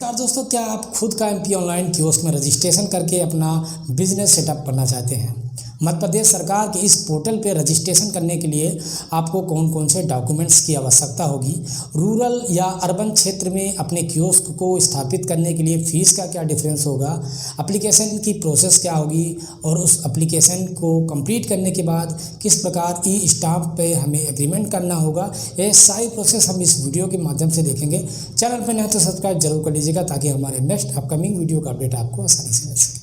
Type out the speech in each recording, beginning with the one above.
नमस्कार दोस्तों, क्या आप खुद का एमपी ऑनलाइन कियोस्क में रजिस्ट्रेशन करके अपना बिजनेस सेटअप करना चाहते हैं? मध्य प्रदेश सरकार के इस पोर्टल पे रजिस्ट्रेशन करने के लिए आपको कौन कौन से डॉक्यूमेंट्स की आवश्यकता होगी, रूरल या अर्बन क्षेत्र में अपने कियोस्क को स्थापित करने के लिए फ़ीस का क्या डिफरेंस होगा, एप्लीकेशन की प्रोसेस क्या होगी और उस एप्लीकेशन को कंप्लीट करने के बाद किस प्रकार ई स्टाम्प पे हमें एग्रीमेंट करना होगा, ये सारी प्रोसेस हम इस वीडियो के माध्यम से देखेंगे। चैनल पर नए तो सब्सक्राइब जरूर कर लीजिएगा ताकि हमारे नेक्स्ट अपकमिंग वीडियो का अपडेट आपको आसानी से मिल सके।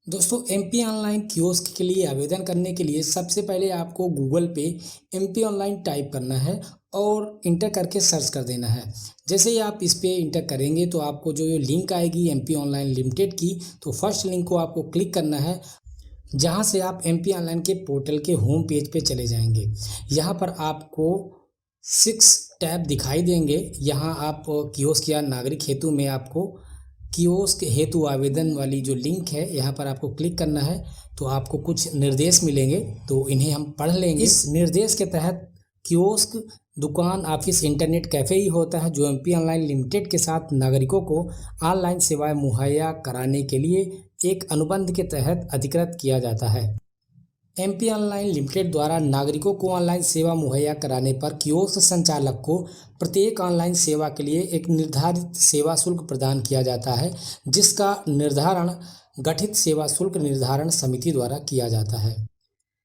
दोस्तों, एमपी ऑनलाइन कियोस्क के लिए आवेदन करने के लिए सबसे पहले आपको गूगल पे एमपी ऑनलाइन टाइप करना है और इंटर करके सर्च कर देना है। जैसे ही आप इस पे इंटर करेंगे तो आपको जो लिंक आएगी एमपी ऑनलाइन लिमिटेड की, तो फर्स्ट लिंक को आपको क्लिक करना है, जहां से आप एमपी ऑनलाइन के पोर्टल के होम पेज पे चले जाएंगे। यहाँ पर आपको 6 टैब दिखाई देंगे। यहाँ आप कियोस्क या नागरिक हेतु में आपको कियोस्क हेतु आवेदन वाली जो लिंक है, यहाँ पर आपको क्लिक करना है तो आपको कुछ निर्देश मिलेंगे, तो इन्हें हम पढ़ लेंगे। इस निर्देश के तहत कियोस्क दुकान, ऑफिस, इंटरनेट कैफ़े ही होता है जो एमपी ऑनलाइन लिमिटेड के साथ नागरिकों को ऑनलाइन सेवाएं मुहैया कराने के लिए एक अनुबंध के तहत अधिकृत किया जाता है। एमपी ऑनलाइन लिमिटेड द्वारा नागरिकों को ऑनलाइन सेवा मुहैया कराने पर कियोस्क संचालक को प्रत्येक ऑनलाइन सेवा के लिए एक निर्धारित सेवा शुल्क प्रदान किया जाता है, जिसका निर्धारण गठित सेवा शुल्क निर्धारण समिति द्वारा किया जाता है।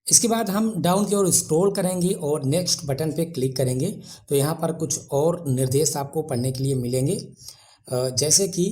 इसके बाद हम डाउन की ओर स्क्रॉल करेंगे और नेक्स्ट बटन पे क्लिक करेंगे तो यहाँ पर कुछ और निर्देश आपको पढ़ने के लिए मिलेंगे। जैसे कि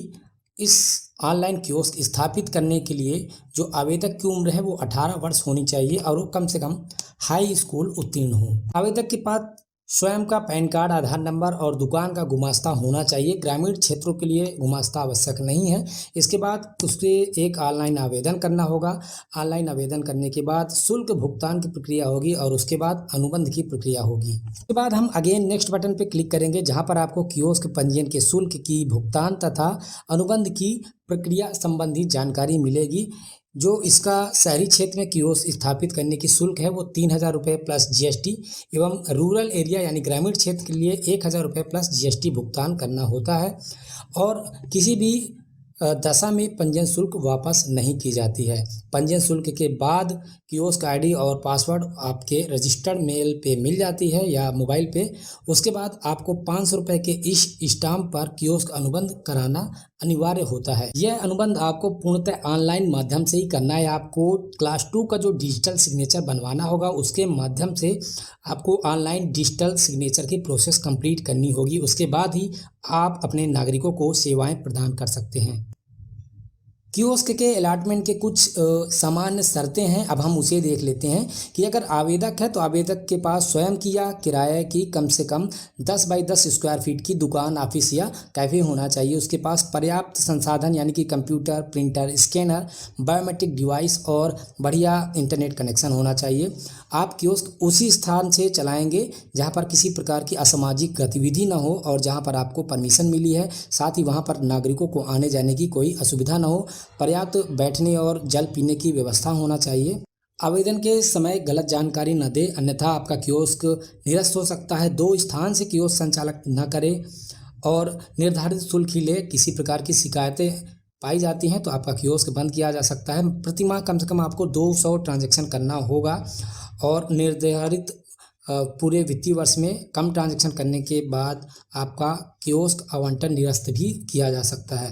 इस ऑनलाइन कियोस्क स्थापित करने के लिए जो आवेदक की उम्र है वो 18 वर्ष होनी चाहिए और वो कम से कम हाई स्कूल उत्तीर्ण हो। आवेदक के पास स्वयं का पैन कार्ड, आधार नंबर और दुकान का गुमास्ता होना चाहिए। ग्रामीण क्षेत्रों के लिए गुमास्ता आवश्यक नहीं है। इसके बाद उसके एक ऑनलाइन आवेदन करना होगा। ऑनलाइन आवेदन करने के बाद शुल्क भुगतान की प्रक्रिया होगी और उसके बाद अनुबंध की प्रक्रिया होगी। उसके बाद हम अगेन नेक्स्ट बटन पर क्लिक करेंगे, जहाँ पर आपको कियोस्क पंजीयन के शुल्क की भुगतान तथा अनुबंध की प्रक्रिया संबंधी जानकारी मिलेगी। जो इसका शहरी क्षेत्र में कियोस्क स्थापित करने की शुल्क है वो 3,000 रुपये प्लस जीएसटी एवं रूरल एरिया यानी ग्रामीण क्षेत्र के लिए 1,000 रुपये प्लस जीएसटी भुगतान करना होता है और किसी भी दशा में पंजीयन शुल्क वापस नहीं की जाती है। पंजीयन शुल्क के बाद कियोस्क आईडी और पासवर्ड आपके रजिस्टर्ड मेल पे मिल जाती है या मोबाइल पे। उसके बाद आपको 500 रुपये के इस स्टाम्प पर कियोस्क अनुबंध कराना अनिवार्य होता है। यह अनुबंध आपको पूर्णतः ऑनलाइन माध्यम से ही करना है। आपको क्लास 2 का जो डिजिटल सिग्नेचर बनवाना होगा, उसके माध्यम से आपको ऑनलाइन डिजिटल सिग्नेचर की प्रोसेस कंप्लीट करनी होगी। उसके बाद ही आप अपने नागरिकों को सेवाएं प्रदान कर सकते हैं। कियोस्क के अलॉटमेंट के कुछ सामान्य शर्तें हैं, अब हम उसे देख लेते हैं कि अगर आवेदक है तो आवेदक के पास स्वयं की या किराए की कम से कम 10 बाई 10 स्क्वायर फीट की दुकान, ऑफिस या कैफ़े होना चाहिए। उसके पास पर्याप्त संसाधन यानी कि computer, printer, scanner, biometric device और बढ़िया इंटरनेट कनेक्शन होना चाहिए। आप कियोस्क उसी स्थान से चलाएंगे जहां पर किसी प्रकार की असामाजिक गतिविधि न हो और जहां पर आपको परमिशन मिली है। साथ ही वहां पर नागरिकों को आने जाने की कोई असुविधा न हो। पर्याप्त बैठने और जल पीने की व्यवस्था होना चाहिए। आवेदन के समय गलत जानकारी न दें, अन्यथा आपका कियोस्क निरस्त हो सकता है। 2 स्थान से कियोस्क संचालक न करे और निर्धारित शुल्क ही ले। किसी प्रकार की शिकायतें पाई जाती हैं तो आपका कियोस्क बंद किया जा सकता है। प्रतिमाह कम से कम आपको 200 ट्रांजैक्शन करना होगा और निर्धारित पूरे वित्तीय वर्ष में कम ट्रांजैक्शन करने के बाद आपका कियोस्क आवंटन निरस्त भी किया जा सकता है।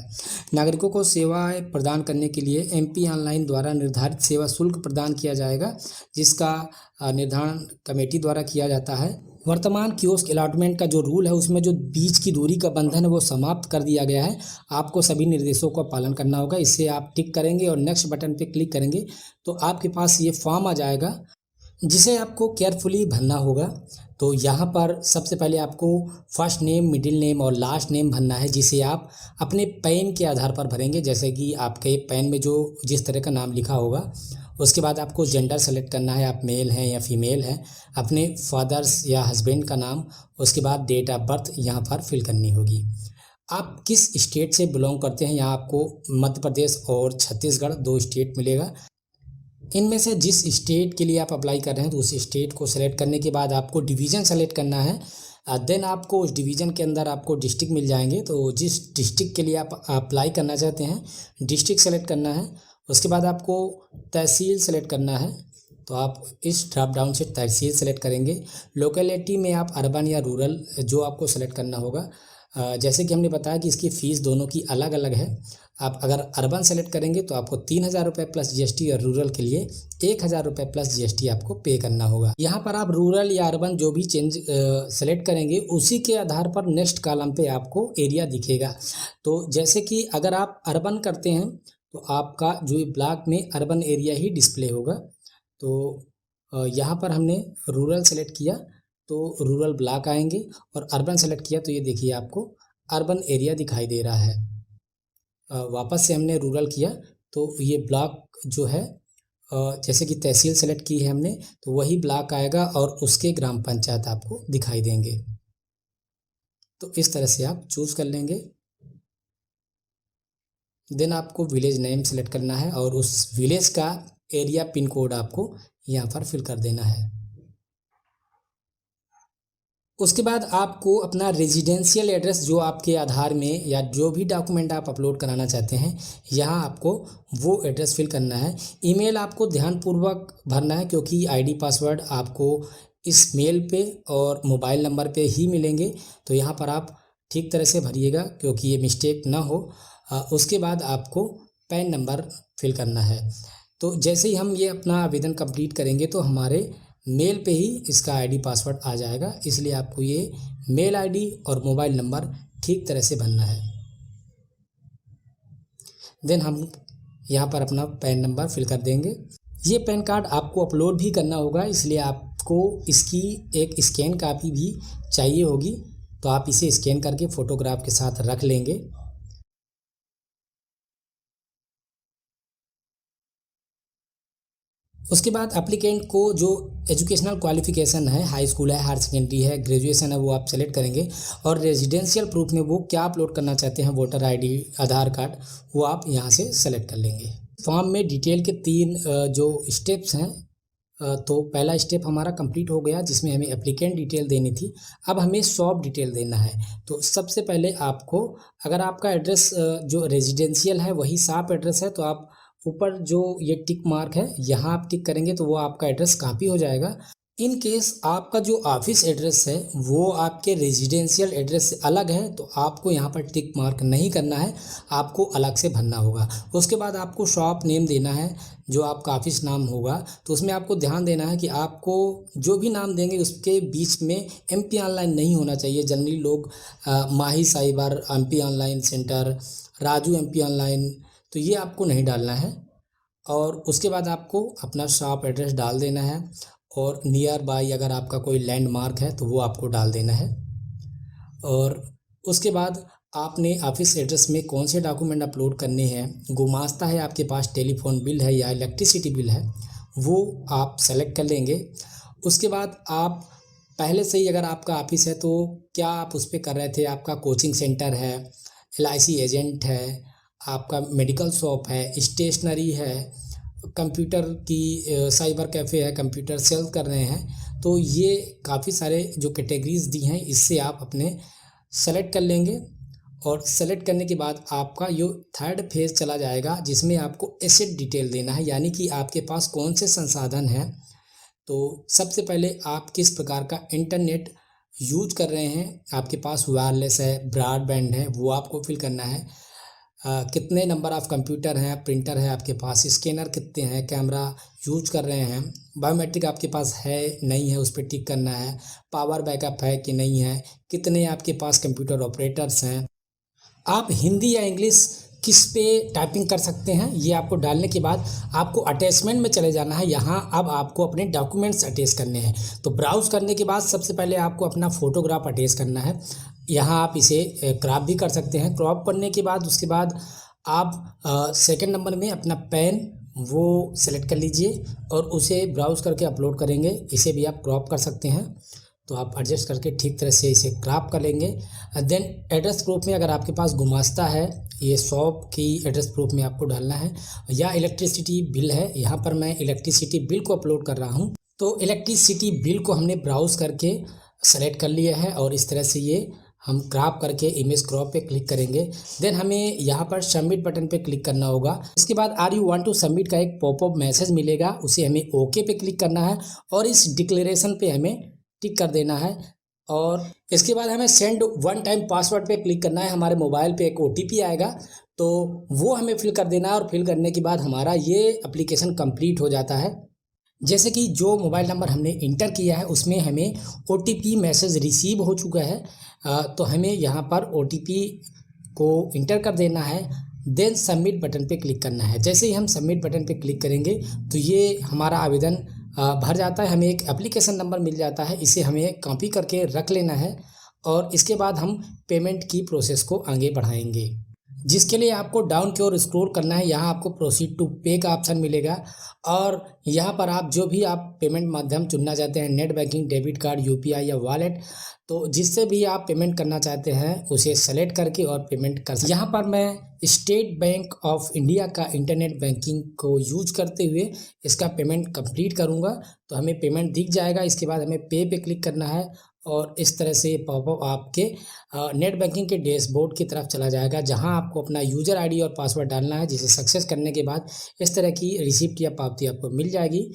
नागरिकों को सेवाएं प्रदान करने के लिए एमपी ऑनलाइन द्वारा निर्धारित सेवा शुल्क प्रदान किया जाएगा, जिसका निर्धारण कमेटी द्वारा किया जाता है। वर्तमान कियोस्क अलॉटमेंट का जो रूल है उसमें जो बीच की दूरी का बंधन है वो समाप्त कर दिया गया है। आपको सभी निर्देशों का पालन करना होगा। इससे आप टिक करेंगे और नेक्स्ट बटन पे क्लिक करेंगे तो आपके पास ये फॉर्म आ जाएगा, जिसे आपको केयरफुली भरना होगा। तो यहाँ पर सबसे पहले आपको फर्स्ट नेम, मिडिल नेम और लास्ट नेम भरना है, जिसे आप अपने पैन के आधार पर भरेंगे। जैसे कि आपके पैन में जो जिस तरह का नाम लिखा होगा। उसके बाद आपको जेंडर सेलेक्ट करना है, आप मेल हैं या फीमेल हैं, अपने फादर्स या हस्बैंड का नाम, उसके बाद डेट ऑफ बर्थ यहाँ पर फिल करनी होगी। आप किस स्टेट से बिलोंग करते हैं, यहाँ आपको मध्य प्रदेश और छत्तीसगढ़ 2 स्टेट मिलेगा। इनमें से जिस स्टेट के लिए आप अप्लाई कर रहे हैं तो उस स्टेट को सेलेक्ट करने के बाद आपको डिवीज़न सेलेक्ट करना है। देन आपको उस डिवीज़न के अंदर आपको डिस्ट्रिक्ट मिल जाएंगे। तो जिस डिस्ट्रिक्ट के लिए आप अप्लाई करना चाहते हैं, डिस्ट्रिक्ट सेलेक्ट करना है। उसके बाद आपको तहसील सेलेक्ट करना है, तो आप इस ड्रॉप डाउन से तहसील सेलेक्ट करेंगे। लोकेलिटी में आप अर्बन या रूरल जो आपको सेलेक्ट करना होगा। जैसे कि हमने बताया कि इसकी फ़ीस दोनों की अलग अलग है। आप अगर अर्बन सेलेक्ट करेंगे तो आपको 3,000 रुपये प्लस जीएसटी, और रूरल के लिए 1,000 रुपये प्लस जीएसटी आपको पे करना होगा। यहाँ पर आप रूरल या अर्बन जो भी चेंज सेलेक्ट करेंगे, उसी के आधार पर नेक्स्ट कॉलम पे आपको एरिया दिखेगा। तो जैसे कि अगर आप अर्बन करते हैं तो आपका जो ये ब्लॉक में अर्बन एरिया ही डिस्प्ले होगा। तो यहाँ पर हमने रूरल सेलेक्ट किया तो रूरल ब्लॉक आएंगे, और अर्बन सेलेक्ट किया तो ये देखिए आपको अर्बन एरिया दिखाई दे रहा है। वापस से हमने रूरल किया तो ये ब्लॉक जो है, जैसे कि तहसील सेलेक्ट की है हमने, तो वही ब्लॉक आएगा और उसके ग्राम पंचायत आपको दिखाई देंगे। तो इस तरह से आप चूज़ कर लेंगे। देन आपको विलेज नेम सेलेक्ट करना है, और उस विलेज का एरिया पिन कोड आपको यहाँ पर फिल कर देना है। उसके बाद आपको अपना रेजिडेंशियल एड्रेस जो आपके आधार में या जो भी डॉक्यूमेंट आप अपलोड कराना चाहते हैं, यहाँ आपको वो एड्रेस फिल करना है। ईमेल आपको ध्यानपूर्वक भरना है, क्योंकि आईडी पासवर्ड आपको इस मेल पे और मोबाइल नंबर पे ही मिलेंगे। तो यहाँ पर आप ठीक तरह से भरिएगा, क्योंकि ये मिस्टेक ना हो। उसके बाद आपको पैन नंबर फिल करना है। तो जैसे ही हम ये अपना आवेदन कंप्लीट करेंगे तो हमारे मेल पे ही इसका आईडी पासवर्ड आ जाएगा, इसलिए आपको ये मेल आईडी और मोबाइल नंबर ठीक तरह से भरना है। देन हम यहाँ पर अपना पैन नंबर फिल कर देंगे। ये पैन कार्ड आपको अपलोड भी करना होगा, इसलिए आपको इसकी एक स्कैन कापी भी चाहिए होगी। तो आप इसे स्कैन करके फ़ोटोग्राफ के साथ रख लेंगे। उसके बाद एप्लीकेंट को जो एजुकेशनल क्वालिफिकेशन है, हाई स्कूल है, हायर सेकेंडरी है, ग्रेजुएशन है, वो आप सेलेक्ट करेंगे। और रेजिडेंशियल प्रूफ में वो क्या अपलोड करना चाहते हैं, वोटर आईडी, आधार कार्ड, वो आप यहाँ से सेलेक्ट कर लेंगे। फॉर्म में डिटेल के 3 जो स्टेप्स हैं, तो पहला स्टेप हमारा कंप्लीट हो गया, जिसमें हमें एप्लीकेंट डिटेल देनी थी। अब हमें शॉप डिटेल देना है। तो सबसे पहले आपको, अगर आपका एड्रेस जो रेजिडेंशियल है वही शॉप एड्रेस है, तो आप ऊपर जो ये टिक मार्क है यहाँ आप टिक करेंगे तो वो आपका एड्रेस कॉपी हो जाएगा। इन केस आपका जो ऑफिस एड्रेस है वो आपके रेजिडेंशियल एड्रेस से अलग है, तो आपको यहाँ पर टिक मार्क नहीं करना है, आपको अलग से भरना होगा। उसके बाद आपको शॉप नेम देना है, जो आपका ऑफिस नाम होगा। तो उसमें आपको ध्यान देना है कि आपको जो भी नाम देंगे उसके बीच में MP ऑनलाइन नहीं होना चाहिए। जनरली लोग Mahi cyber MP online centre, Raju MP online, तो ये आपको नहीं डालना है। और उसके बाद आपको अपना शॉप एड्रेस डाल देना है, और नियर बाय अगर आपका कोई लैंडमार्क है तो वो आपको डाल देना है। और उसके बाद आपने ऑफिस एड्रेस में कौन से डॉक्यूमेंट अपलोड करने हैं, गुमास्ता है आपके पास, टेलीफोन बिल है या इलेक्ट्रिसिटी बिल है, वो आप सेलेक्ट कर लेंगे। उसके बाद आप पहले से ही अगर आपका ऑफिस है तो क्या आप उस पर कर रहे थे, आपका कोचिंग सेंटर है, LIC एजेंट है, आपका मेडिकल शॉप है, स्टेशनरी है, कंप्यूटर की साइबर कैफ़े है, कंप्यूटर सेल कर रहे हैं, तो ये काफ़ी सारे जो कैटेगरीज दी हैं इससे आप अपने सेलेक्ट कर लेंगे। और सेलेक्ट करने के बाद आपका यो थर्ड फेज़ चला जाएगा, जिसमें आपको एसेट डिटेल देना है, यानी कि आपके पास कौन से संसाधन हैं। तो सबसे पहले आप किस प्रकार का इंटरनेट यूज कर रहे हैं, आपके पास वायरलेस है, ब्रॉडबैंड है, वो आपको फिल करना है। कितने नंबर ऑफ़ कंप्यूटर हैं, प्रिंटर है आपके पास, स्कैनर कितने हैं, कैमरा यूज कर रहे हैं, बायोमेट्रिक आपके पास है नहीं है उस पर टिक करना है, पावर बैकअप है कि नहीं है, कितने आपके पास कंप्यूटर ऑपरेटर्स हैं। आप हिंदी या इंग्लिश किस पे टाइपिंग कर सकते हैं, ये आपको डालने के बाद आपको अटैचमेंट में चले जाना है। यहाँ अब आपको अपने डॉक्यूमेंट्स अटैच करने हैं। तो ब्राउज़ करने के बाद सबसे पहले आपको अपना फ़ोटोग्राफ अटैच करना है। यहाँ आप इसे क्रॉप भी कर सकते हैं। क्रॉप करने के बाद उसके बाद आप सेकंड नंबर में अपना पैन वो सेलेक्ट कर लीजिए और उसे ब्राउज़ करके अपलोड करेंगे। इसे भी आप क्रॉप कर सकते हैं, तो आप एडजस्ट करके ठीक तरह से इसे क्रॉप कर लेंगे। देन एड्रेस प्रूफ में अगर आपके पास गुमास्ता है, ये शॉप की एड्रेस प्रूफ में आपको डालना है, या इलेक्ट्रिसिटी बिल है, यहाँ पर मैं इलेक्ट्रिसिटी बिल को अपलोड कर रहा हूँ। तो इलेक्ट्रिसिटी बिल को हमने ब्राउज़ करके सेलेक्ट कर लिया है और इस तरह से ये हम क्रॉप करके इमेज क्रॉप पे क्लिक करेंगे। देन हमें यहाँ पर सबमिट बटन पे क्लिक करना होगा। इसके बाद are you want to submit का एक पॉपअप मैसेज मिलेगा, उसे हमें ओके पे क्लिक करना है और इस डिक्लेरेशन पे हमें टिक कर देना है। और इसके बाद हमें सेंड वन टाइम पासवर्ड पे क्लिक करना है। हमारे मोबाइल पे एक ओटीपी आएगा, तो वो हमें फिल कर देना है और फिल करने के बाद हमारा ये एप्लीकेशन कंप्लीट हो जाता है। जैसे कि जो मोबाइल नंबर हमने इंटर किया है उसमें हमें ओटीपी मैसेज रिसीव हो चुका है, तो हमें यहाँ पर ओटीपी को इंटर कर देना है। देन सबमिट बटन पे क्लिक करना है। जैसे ही हम सबमिट बटन पे क्लिक करेंगे तो ये हमारा आवेदन भर जाता है। हमें एक एप्लीकेशन नंबर मिल जाता है, इसे हमें कॉपी करके रख लेना है और इसके बाद हम पेमेंट की प्रोसेस को आगे बढ़ाएंगे, जिसके लिए आपको डाउन की ओर स्क्रॉल करना है। यहाँ आपको प्रोसीड टू पे का ऑप्शन मिलेगा और यहाँ पर आप जो भी आप पेमेंट माध्यम चुनना चाहते हैं, net banking, debit card, UPI या वॉलेट, तो जिससे भी आप पेमेंट करना चाहते हैं उसे सेलेक्ट करके और पेमेंट कर सकते हैं। यहाँ पर मैं स्टेट बैंक ऑफ इंडिया का इंटरनेट बैंकिंग को यूज करते हुए इसका पेमेंट कंप्लीट करूँगा, तो हमें पेमेंट दिख जाएगा। इसके बाद हमें पे क्लिक करना है और इस तरह से पॉपअप आपके नेट बैंकिंग के डैशबोर्ड की तरफ चला जाएगा, जहां आपको अपना यूज़र आईडी और पासवर्ड डालना है, जिसे सक्सेस करने के बाद इस तरह की रिसिप्ट या पावती आपको मिल जाएगी।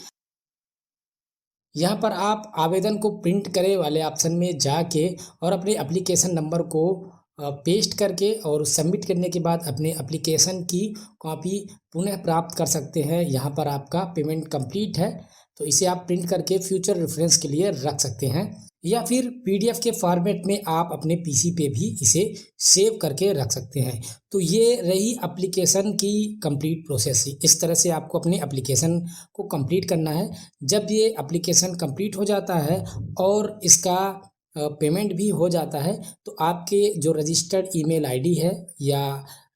यहाँ पर आप आवेदन को प्रिंट करे वाले ऑप्शन में जाके और अपने एप्लीकेशन नंबर को पेस्ट करके और सबमिट करने के बाद अपने एप्लीकेशन की कॉपी पुनः प्राप्त कर सकते हैं। यहाँ पर आपका पेमेंट कंप्लीट है, तो इसे आप प्रिंट करके फ्यूचर रेफरेंस के लिए रख सकते हैं या फिर पीडीएफ के फॉर्मेट में आप अपने पीसी पे भी इसे सेव करके रख सकते हैं। तो ये रही एप्लीकेशन की कंप्लीट प्रोसेस। इस तरह से आपको अपने एप्लीकेशन को कंप्लीट करना है। जब ये एप्लीकेशन कंप्लीट हो जाता है और इसका पेमेंट भी हो जाता है, तो आपके जो रजिस्टर्ड ईमेल आईडी है या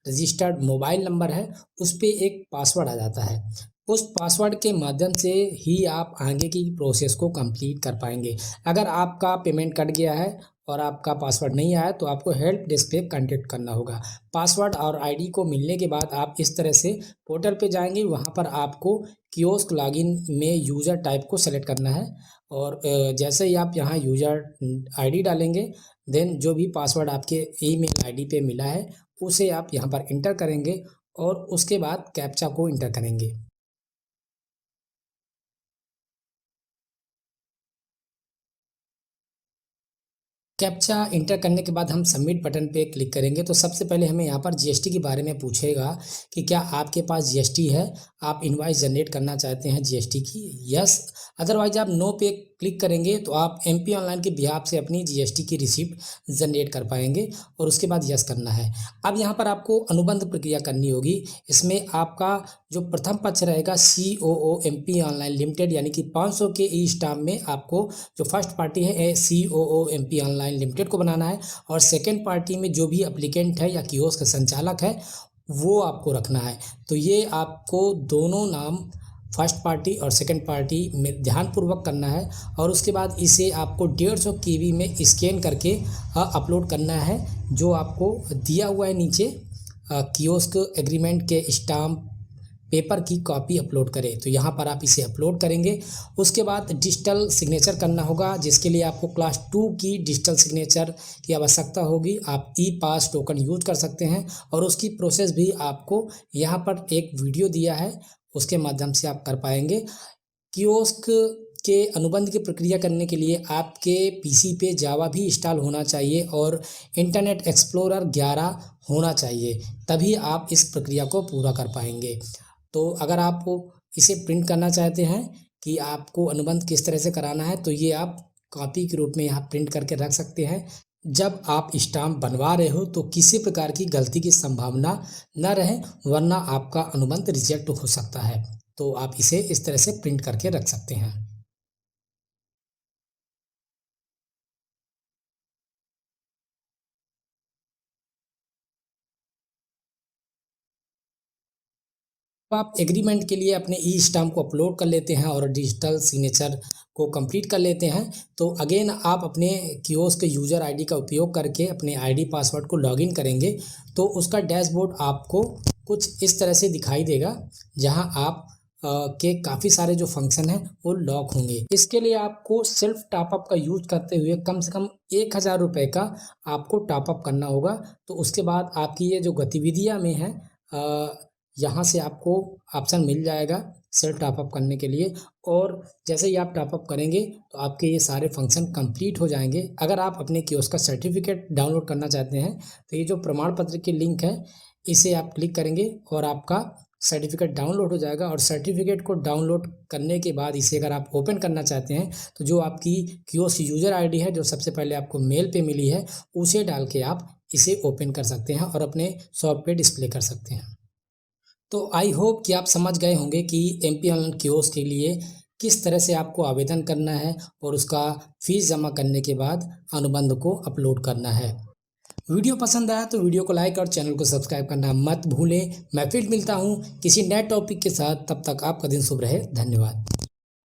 रजिस्टर्ड मोबाइल नंबर है उस पर एक पासवर्ड आ जाता है। उस पासवर्ड के माध्यम से ही आप आगे की प्रोसेस को कंप्लीट कर पाएंगे। अगर आपका पेमेंट कट गया है और आपका पासवर्ड नहीं आया तो आपको हेल्प डेस्क पे कांटेक्ट करना होगा। पासवर्ड और आईडी को मिलने के बाद आप इस तरह से पोर्टल पे जाएंगे। वहाँ पर आपको कियोस्क लॉगिन में यूज़र टाइप को सेलेक्ट करना है और जैसे ही आप यहाँ यूज़र आईडी डालेंगे, देन जो भी पासवर्ड आपके ईमेल आईडी पे मिला है उसे आप यहाँ पर इंटर करेंगे और उसके बाद कैप्चा को इंटर करेंगे। कैप्चा इंटर करने के बाद हम सबमिट बटन पे क्लिक करेंगे। तो सबसे पहले हमें यहाँ पर जीएसटी के बारे में पूछेगा कि क्या आपके पास जीएसटी है, आप इनवॉइस जनरेट करना चाहते हैं जीएसटी की, यस। अदरवाइज आप नो पे क्लिक करेंगे तो आप एमपी ऑनलाइन के बिहाफ से अपनी जीएसटी की रिसिप्ट जनरेट कर पाएंगे और उसके बाद यस करना है। अब यहाँ पर आपको अनुबंध प्रक्रिया करनी होगी। इसमें आपका जो प्रथम पक्ष रहेगा COO एमपी ऑनलाइन लिमिटेड, यानी कि 500 के ई स्टाम्प में आपको जो फर्स्ट पार्टी है COO एमपी ऑनलाइन लिमिटेड को बनाना है और सेकेंड पार्टी में जो भी एप्लीकेंट है या कियोस्क का संचालक है वो आपको रखना है। तो ये आपको दोनों नाम फर्स्ट पार्टी और सेकंड पार्टी में ध्यानपूर्वक करना है और उसके बाद इसे आपको 150 KB में स्कैन करके अपलोड करना है, जो आपको दिया हुआ है नीचे कियोस्क एग्रीमेंट के स्टाम्प पेपर की कॉपी अपलोड करें। तो यहाँ पर आप इसे अपलोड करेंगे। उसके बाद डिजिटल सिग्नेचर करना होगा, जिसके लिए आपको क्लास 2 की डिजिटल सिग्नेचर की आवश्यकता होगी। आप ई पास टोकन यूज कर सकते हैं और उसकी प्रोसेस भी आपको यहाँ पर एक वीडियो दिया है, उसके माध्यम से आप कर पाएंगे। कियोस्क के अनुबंध की प्रक्रिया करने के लिए आपके पीसी पे जावा भी इंस्टॉल होना चाहिए और इंटरनेट एक्सप्लोरर 11 होना चाहिए, तभी आप इस प्रक्रिया को पूरा कर पाएंगे। तो अगर आप इसे प्रिंट करना चाहते हैं कि आपको अनुबंध किस तरह से कराना है, तो ये आप कॉपी के रूप में यहाँ प्रिंट करके रख सकते हैं। जब आप स्टाम्प बनवा रहे हो तो किसी प्रकार की गलती की संभावना न रहे, वरना आपका अनुबंध रिजेक्ट हो सकता है। तो आप इसे इस तरह से प्रिंट करके रख सकते हैं। आप एग्रीमेंट के लिए अपने ई स्टाम्प को अपलोड कर लेते हैं और डिजिटल सिग्नेचर को कंप्लीट कर लेते हैं, तो अगेन आप अपने कियोस्क यूज़र आईडी का उपयोग करके अपने आईडी पासवर्ड को लॉगिन करेंगे। तो उसका डैशबोर्ड आपको कुछ इस तरह से दिखाई देगा, जहां आप के काफ़ी सारे जो फंक्शन हैं वो लॉक होंगे। इसके लिए आपको सेल्फ टॉपअप का यूज करते हुए कम से कम 1000 रुपये का आपको टॉपअप करना होगा। तो उसके बाद आपकी ये जो गतिविधियाँ में है यहाँ से आपको ऑप्शन मिल जाएगा सेल्फ टॉपअप करने के लिए, और जैसे ही आप टॉपअप करेंगे तो आपके ये सारे फंक्शन कंप्लीट हो जाएंगे। अगर आप अपने कियोस्क का सर्टिफिकेट डाउनलोड करना चाहते हैं तो ये जो प्रमाण पत्र की लिंक है इसे आप क्लिक करेंगे और आपका सर्टिफिकेट डाउनलोड हो जाएगा। और सर्टिफिकेट को डाउनलोड करने के बाद इसे अगर आप ओपन करना चाहते हैं तो जो आपकी कियोस्क यूज़र आईडी है जो सबसे पहले आपको मेल पे मिली है उसे डाल के आप इसे ओपन कर सकते हैं और अपने शॉप पे डिस्प्ले कर सकते हैं। तो आई होप कि आप समझ गए होंगे कि एमपी ऑनलाइन कियोस्क के लिए किस तरह से आपको आवेदन करना है और उसका फीस जमा करने के बाद अनुबंध को अपलोड करना है। वीडियो पसंद आया तो वीडियो को लाइक और चैनल को सब्सक्राइब करना मत भूलें। मैं फिर मिलता हूँ किसी नए टॉपिक के साथ, तब तक आपका दिन शुभ रहे। धन्यवाद।